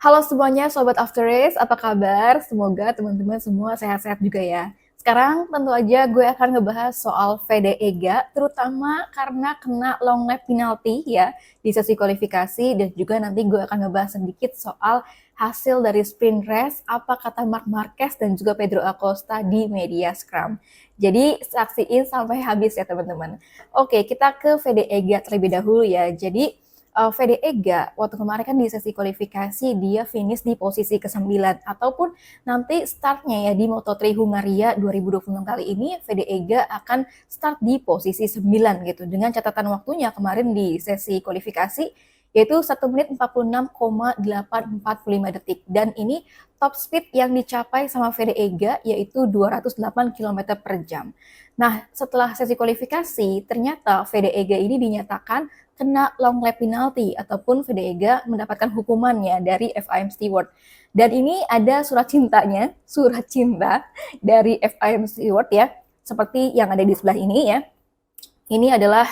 Halo semuanya, Sobat After Race, apa kabar? Semoga teman-teman semua sehat-sehat juga ya. Sekarang tentu aja gue akan ngebahas soal VD Ega, terutama karena kena long lap penalty ya di sesi kualifikasi, dan juga nanti gue akan ngebahas sedikit soal hasil dari sprint race, apa kata Marc Marquez dan juga Pedro Acosta di media scrum. Jadi saksiin sampai habis ya teman-teman. Oke, kita ke VD Ega terlebih dahulu ya. Jadi VD Ega waktu kemarin kan di sesi kualifikasi dia finish di posisi ke-9 ataupun nanti startnya ya di Moto3 Hungaria 2026 kali ini VD Ega akan start di posisi 9 gitu dengan catatan waktunya kemarin di sesi kualifikasi yaitu 1 menit 46,845 detik dan ini top speed yang dicapai sama VD Ega yaitu 208 km per jam. Nah, setelah sesi kualifikasi, ternyata VD Ega ini dinyatakan kena long lap penalty ataupun VD Ega mendapatkan hukumannya dari FIM Steward. Dan ini ada surat cintanya, surat cinta dari FIM Steward ya, seperti yang ada di sebelah ini ya. Ini adalah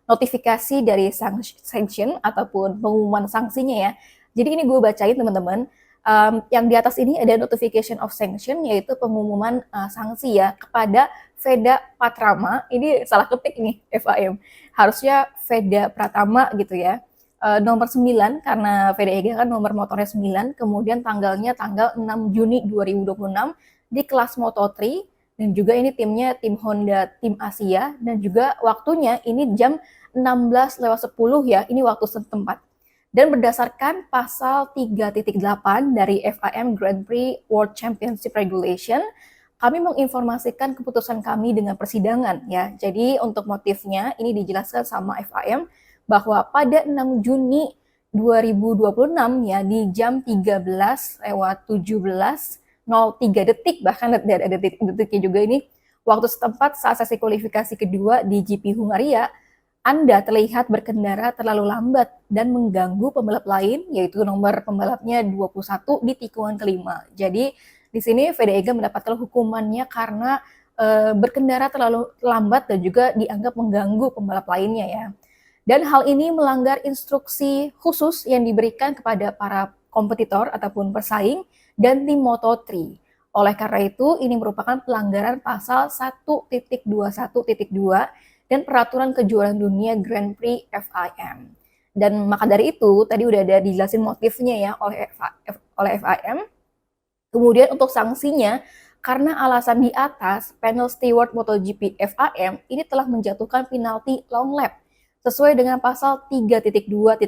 notifikasi dari sanction ataupun pengumuman sanksinya ya. Jadi ini gue bacain teman-teman. Yang di atas ini ada notification of sanction, yaitu pengumuman sanksi ya kepada Veda Patrama. Ini salah ketik nih FAM. Harusnya Veda Pratama gitu ya. Nomor 9 karena Veda Ega kan nomor motornya 9, kemudian tanggalnya tanggal 6 Juni 2026 di kelas Moto3 dan juga ini timnya tim Honda tim Asia dan juga waktunya ini jam 16:10 ya. Ini waktu setempat. Dan berdasarkan pasal 3.8 dari FIM Grand Prix World Championship Regulation, kami menginformasikan keputusan kami dengan persidangan ya. Jadi untuk motifnya ini dijelaskan sama FIM bahwa pada 6 Juni 2026 ya di jam 13:17:03 detik bahkan ada detiknya juga ini waktu setempat saat sesi kualifikasi kedua di GP Hungaria, Anda terlihat berkendara terlalu lambat dan mengganggu pembalap lain, yaitu nomor pembalapnya 21 di tikungan kelima. Jadi di sini VD Ega mendapatkan hukumannya karena berkendara terlalu lambat dan juga dianggap mengganggu pembalap lainnya ya. Dan hal ini melanggar instruksi khusus yang diberikan kepada para kompetitor ataupun pesaing dan tim Moto3. Oleh karena itu, ini merupakan pelanggaran pasal 1.21.2 dan peraturan kejuaraan dunia Grand Prix FIM. Dan maka dari itu, tadi udah ada dijelasin motifnya ya oleh FIM. Kemudian untuk sanksinya, karena alasan di atas, panel steward MotoGP FIM ini telah menjatuhkan penalti long lap sesuai dengan pasal 3.2.1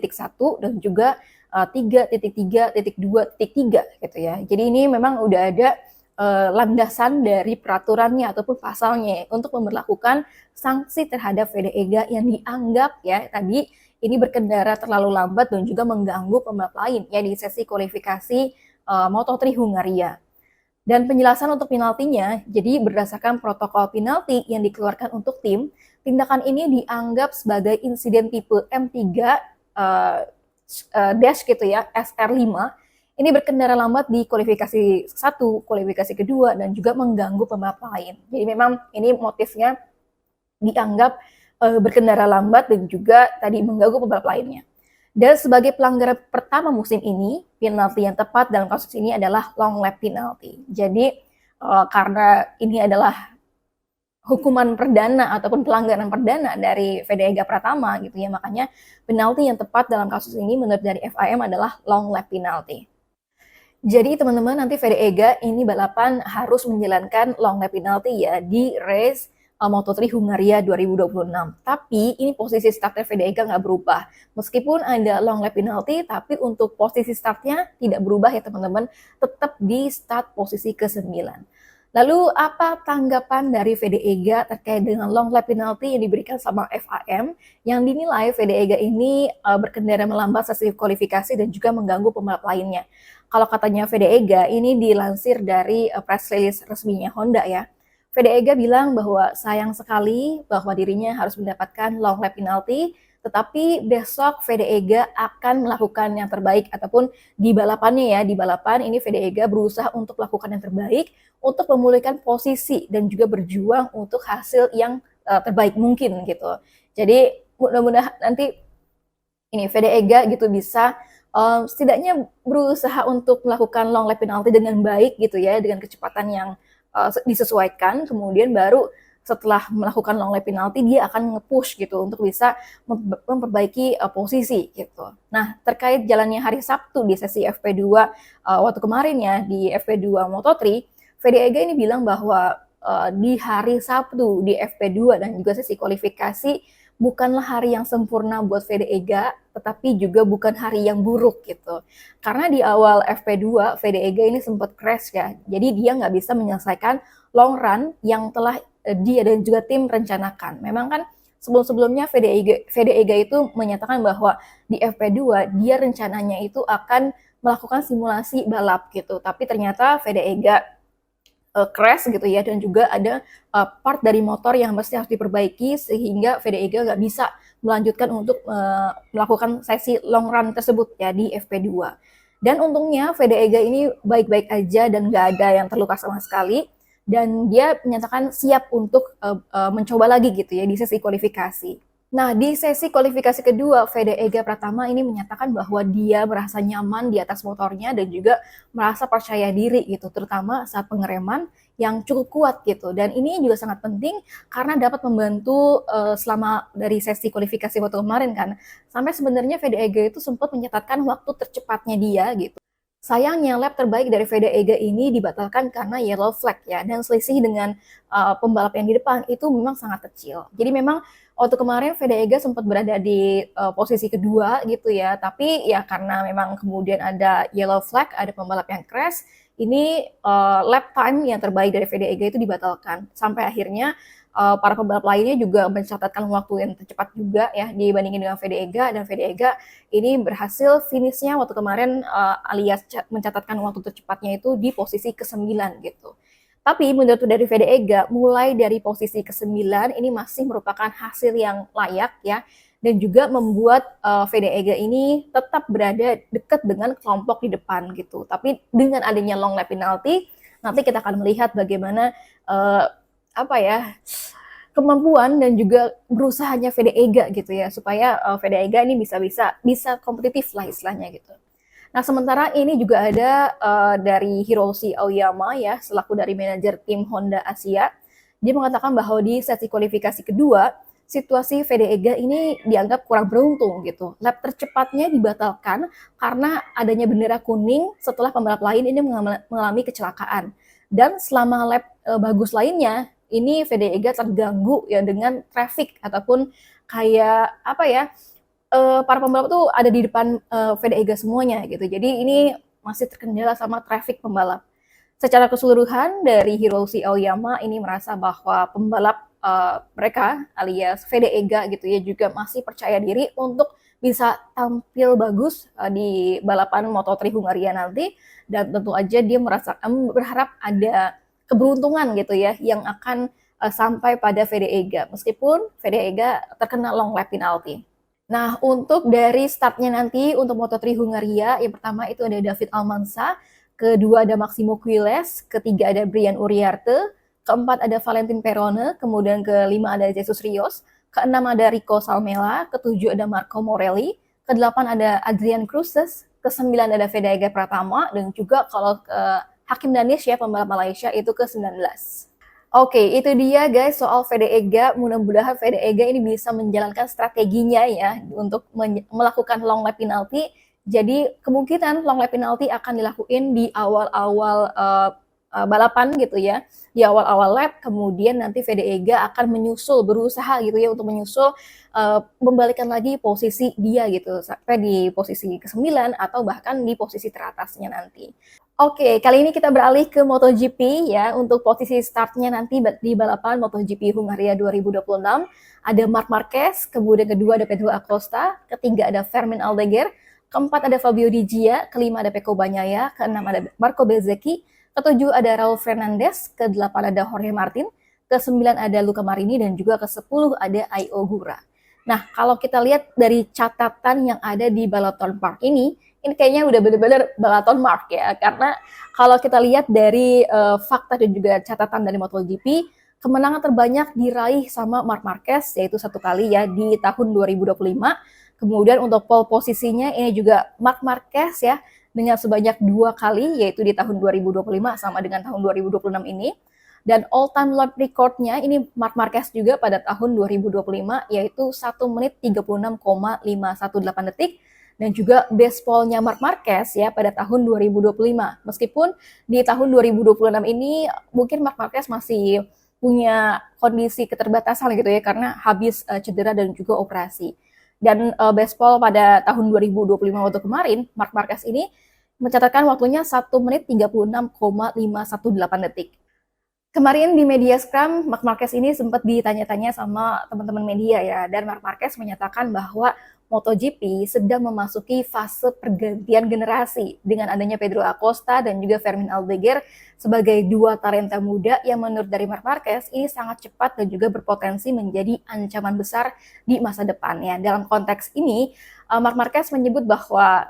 dan juga 3.3.2.3 gitu ya. Jadi ini memang udah ada landasan dari peraturannya ataupun pasalnya untuk memberlakukan sanksi terhadap VD Ega yang dianggap ya tadi ini berkendara terlalu lambat dan juga mengganggu pembalap lain ya di sesi kualifikasi Moto3 Hungaria. Dan penjelasan untuk penaltinya, jadi berdasarkan protokol penalti yang dikeluarkan untuk tim, tindakan ini dianggap sebagai insiden tipe M3 dash gitu ya, SR5. Ini berkendara lambat di kualifikasi 1, kualifikasi kedua, dan juga mengganggu pembalap lain. Jadi memang ini motifnya dianggap berkendara lambat dan juga tadi mengganggu pembalap lainnya. Dan sebagai pelanggaran pertama musim ini, penalti yang tepat dalam kasus ini adalah long lap penalty. Jadi karena ini adalah hukuman perdana ataupun pelanggaran perdana dari VD Ega Pratama gitu ya, makanya penalti yang tepat dalam kasus ini menurut dari FIM adalah long lap penalty. Jadi teman-teman nanti VD Ega ini balapan harus menjalankan long lap penalty ya di race Moto3 Hungaria 2026. Tapi ini posisi startnya VD Ega nggak berubah. Meskipun ada long lap penalty, tapi untuk posisi startnya tidak berubah ya teman-teman. Tetap di start posisi ke-9. Lalu apa tanggapan dari VD Ega terkait dengan long lap penalty yang diberikan sama FIM yang dinilai VD Ega ini berkendara melambat sesi kualifikasi dan juga mengganggu pembalap lainnya. Kalau katanya VD Ega ini dilansir dari press release resminya Honda ya. VD Ega bilang bahwa sayang sekali bahwa dirinya harus mendapatkan long lap penalty, tetapi besok VD Ega akan melakukan yang terbaik ataupun di balapannya ya, di balapan ini VD Ega berusaha untuk melakukan yang terbaik untuk memulihkan posisi dan juga berjuang untuk hasil yang terbaik mungkin gitu. Jadi mudah-mudahan nanti ini VD Ega gitu bisa setidaknya berusaha untuk melakukan long lap penalti dengan baik gitu ya, dengan kecepatan yang disesuaikan, kemudian baru setelah melakukan long lap penalti dia akan nge-push gitu untuk bisa memperbaiki posisi gitu. Nah, terkait jalannya hari Sabtu di sesi FP2 waktu kemarin ya di FP2 Moto3, Fede Ega ini bilang bahwa di hari Sabtu di FP2 dan juga sesi kualifikasi bukanlah hari yang sempurna buat Fede Ega, tetapi juga bukan hari yang buruk gitu. Karena di awal FP2, Fede Ega ini sempat crash ya, jadi dia nggak bisa menyelesaikan long run yang telah dia dan juga tim rencanakan. Memang kan sebelum-sebelumnya Fede Ega itu menyatakan bahwa di FP2 dia rencananya itu akan melakukan simulasi balap gitu, tapi ternyata Fede Ega crash gitu ya, dan juga ada part dari motor yang mesti harus diperbaiki sehingga Fede Ega nggak bisa melanjutkan untuk melakukan sesi long run tersebut ya di FP2. Dan untungnya Fede Ega ini baik-baik aja dan nggak ada yang terluka sama sekali, dan dia menyatakan siap untuk mencoba lagi gitu ya di sesi kualifikasi. Nah, di sesi kualifikasi kedua, Fede Ega Pratama ini menyatakan bahwa dia merasa nyaman di atas motornya dan juga merasa percaya diri gitu, terutama saat pengereman yang cukup kuat gitu. Dan ini juga sangat penting karena dapat membantu selama dari sesi kualifikasi waktu kemarin kan. Sampai sebenarnya Fede Ega itu sempat mencatatkan waktu tercepatnya dia gitu. Sayangnya lap terbaik dari Fede Ega ini dibatalkan karena yellow flag ya, dan selisih dengan pembalap yang di depan itu memang sangat kecil. Jadi memang waktu kemarin Fede Ega sempat berada di posisi kedua gitu ya, tapi ya karena memang kemudian ada yellow flag, ada pembalap yang crash, ini lap time yang terbaik dari Fede Ega itu dibatalkan. Sampai akhirnya para pembalap lainnya juga mencatatkan waktu yang tercepat juga ya dibandingin dengan Fede Ega, dan Fede Ega ini berhasil finishnya waktu kemarin alias mencatatkan waktu tercepatnya itu di posisi ke-9 gitu. Tapi menurut dari Fede Ega, mulai dari posisi ke-9 ini masih merupakan hasil yang layak ya, dan juga membuat Fede Ega ini tetap berada dekat dengan kelompok di depan gitu. Tapi dengan adanya long lap penalty, nanti kita akan melihat bagaimana kemampuan dan juga berusahanya Fede Ega gitu ya, supaya Fede Ega ini bisa kompetitif lah istilahnya gitu. Nah, sementara ini juga ada dari Hiroshi Aoyama ya, selaku dari manajer tim Honda Asia. Dia mengatakan bahwa di sesi kualifikasi kedua, situasi Fede Ega ini dianggap kurang beruntung gitu. Lap tercepatnya dibatalkan karena adanya bendera kuning setelah pembalap lain ini mengalami kecelakaan. Dan selama lap bagus lainnya, ini Fede Ega terganggu ya dengan traffic ataupun kayak para pembalap tuh ada di depan Fede Ega semuanya gitu. Jadi ini masih terkendala sama traffic pembalap. Secara keseluruhan dari Hiroshi Aoyama ini merasa bahwa pembalap mereka alias Fede Ega gitu ya juga masih percaya diri untuk bisa tampil bagus di balapan Moto3 Hungaria nanti, dan tentu aja dia berharap ada keberuntungan gitu ya yang akan sampai pada Fede Ega meskipun Fede Ega terkena long lap penalty. Nah, untuk dari startnya nanti untuk Moto3 Hungaria, yang pertama itu ada David Almanza, kedua ada Maximo Quiles, ketiga ada Brian Uriarte, keempat ada Valentin Perone, kemudian kelima ada Jesus Rios, keenam ada Rico Salmela, ketujuh ada Marco Morelli, kedelapan ada Adrian Cruzes, kesembilan ada Fede Ega Pratama, dan juga kalau Hakim Danish ya, pembalap Malaysia itu ke-19. Oke, itu dia guys soal Fede Ega. Mudah-mudahan Fede Ega ini bisa menjalankan strateginya ya untuk melakukan long lap penalty. Jadi kemungkinan long lap penalty akan dilakuin di awal-awal balapan gitu ya, di awal-awal lap. Kemudian nanti Fede Ega akan berusaha gitu ya untuk menyusul membalikan lagi posisi dia gitu sampai di posisi ke-9 atau bahkan di posisi teratasnya nanti. Oke, kali ini kita beralih ke MotoGP ya. Untuk posisi startnya nanti di balapan MotoGP Hungaria 2026 ada Marc Marquez, kemudian kedua ada Pedro Acosta, ketiga ada Fermin Aldeguer, keempat ada Fabio Di Gia, kelima ada Pecco Bagnaia, keenam ada Marco Bezzecchi, ketujuh ada Raul Fernandez, kedelapan ada Jorge Martin, ke-9 ada Luca Marini, dan juga ke-10 ada Ai Ogura. Nah, kalau kita lihat dari catatan yang ada di Balaton Park ini kayaknya udah bener-bener Balaton Mark ya, karena kalau kita lihat dari fakta dan juga catatan dari MotoGP, kemenangan terbanyak diraih sama Marc Marquez, yaitu 1 kali ya di tahun 2025, Kemudian untuk pole posisinya ini juga Marc Marquez ya, dengan sebanyak 2 kali, yaitu di tahun 2025 sama dengan tahun 2026 ini. Dan all time lap record-nya ini Marc Marquez juga pada tahun 2025, yaitu 1 menit 36,518 detik. Dan juga best pole-nya Marc Marquez ya pada tahun 2025. Meskipun di tahun 2026 ini mungkin Marc Marquez masih punya kondisi keterbatasan gitu ya, karena habis cedera dan juga operasi. Dan best pole pada tahun 2025 waktu kemarin, Marc Marquez ini mencatatkan waktunya 1 menit 36,518 detik. Kemarin di media Scrum, Marc Marquez ini sempat ditanya-tanya sama teman-teman media ya, dan Marc Marquez menyatakan bahwa MotoGP sedang memasuki fase pergantian generasi dengan adanya Pedro Acosta dan juga Fermin Aldeguer sebagai dua talenta muda yang menurut dari Marc Marquez ini sangat cepat dan juga berpotensi menjadi ancaman besar di masa depannya. Dalam konteks ini, Marc Marquez menyebut bahwa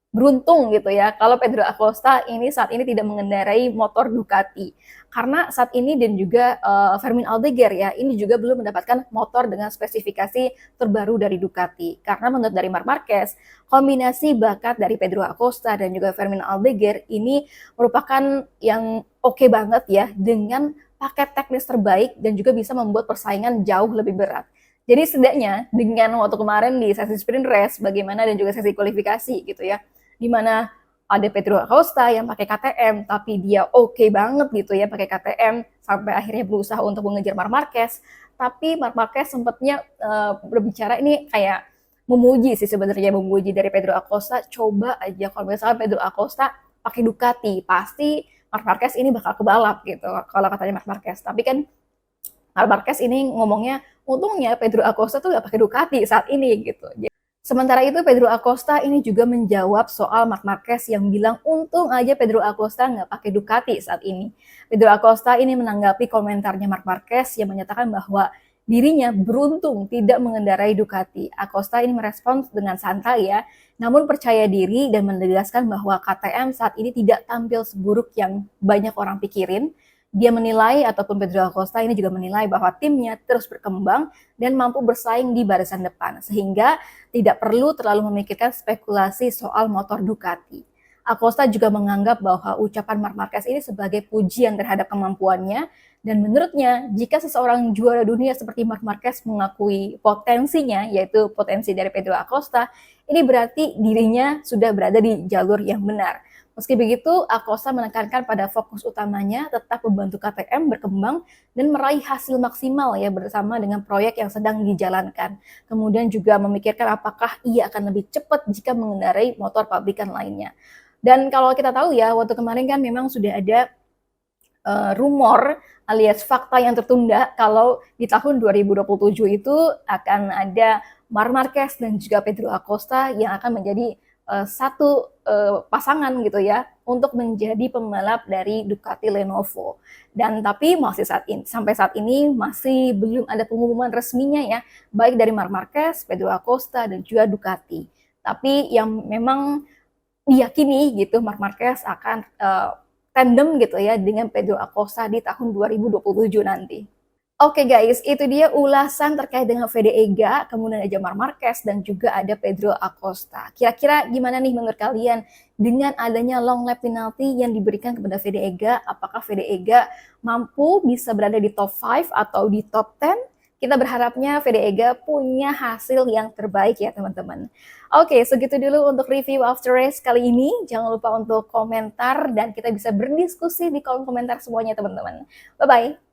beruntung gitu ya kalau Pedro Acosta ini saat ini tidak mengendarai motor Ducati, karena saat ini dan juga Fermin Aldeguer ya ini juga belum mendapatkan motor dengan spesifikasi terbaru dari Ducati, karena menurut dari Marc Marquez kombinasi bakat dari Pedro Acosta dan juga Fermin Aldeguer ini merupakan yang oke banget ya, dengan paket teknis terbaik dan juga bisa membuat persaingan jauh lebih berat. Jadi setidaknya dengan waktu kemarin di sesi sprint race bagaimana dan juga sesi kualifikasi gitu ya, di mana ada Pedro Acosta yang pakai KTM, tapi dia oke banget gitu ya pakai KTM, sampai akhirnya berusaha untuk mengejar Marc Marquez. Tapi Marc Marquez sempatnya berbicara ini kayak memuji sih sebenarnya, memuji dari Pedro Acosta, coba aja kalau misalnya Pedro Acosta pakai Ducati, pasti Marc Marquez ini bakal kebalap gitu, kalau katanya Marc Marquez. Tapi kan Marc Marquez ini ngomongnya, untungnya Pedro Acosta tuh gak pakai Ducati saat ini gitu. Sementara itu Pedro Acosta ini juga menjawab soal Marc Marquez yang bilang untung aja Pedro Acosta nggak pakai Ducati saat ini. Pedro Acosta ini menanggapi komentarnya Marc Marquez yang menyatakan bahwa dirinya beruntung tidak mengendarai Ducati. Acosta ini merespons dengan santai ya, namun percaya diri dan menegaskan bahwa KTM saat ini tidak tampil seburuk yang banyak orang pikirin. Dia menilai, ataupun Pedro Acosta ini juga menilai bahwa timnya terus berkembang dan mampu bersaing di barisan depan, sehingga tidak perlu terlalu memikirkan spekulasi soal motor Ducati. Acosta juga menganggap bahwa ucapan Marc Marquez ini sebagai pujian terhadap kemampuannya, dan menurutnya jika seseorang juara dunia seperti Marc Marquez mengakui potensinya, yaitu potensi dari Pedro Acosta, ini berarti dirinya sudah berada di jalur yang benar. Meski begitu, Acosta menekankan pada fokus utamanya tetap membantu KTM berkembang dan meraih hasil maksimal ya bersama dengan proyek yang sedang dijalankan. Kemudian juga memikirkan apakah ia akan lebih cepat jika mengendarai motor pabrikan lainnya. Dan kalau kita tahu ya, waktu kemarin kan memang sudah ada rumor alias fakta yang tertunda kalau di tahun 2027 itu akan ada Marc Marquez dan juga Pedro Acosta yang akan menjadi satu pasangan gitu ya untuk menjadi pembalap dari Ducati Lenovo. Dan tapi masih sampai saat ini masih belum ada pengumuman resminya ya, baik dari Marc Marquez, Pedro Acosta dan juga Ducati. Tapi yang memang diyakini gitu Marc Marquez akan tandem gitu ya dengan Pedro Acosta di tahun 2027 nanti. Oke guys, itu dia ulasan terkait dengan VD-EGA, kemudian ada Marc Marquez dan juga ada Pedro Acosta. Kira-kira gimana nih menurut kalian dengan adanya long lap penalty yang diberikan kepada VD-EGA? Apakah VD-EGA mampu bisa berada di top 5 atau di top 10? Kita berharapnya VD-EGA punya hasil yang terbaik ya teman-teman. Oke, segitu dulu untuk review after race kali ini. Jangan lupa untuk komentar dan kita bisa berdiskusi di kolom komentar semuanya teman-teman. Bye-bye.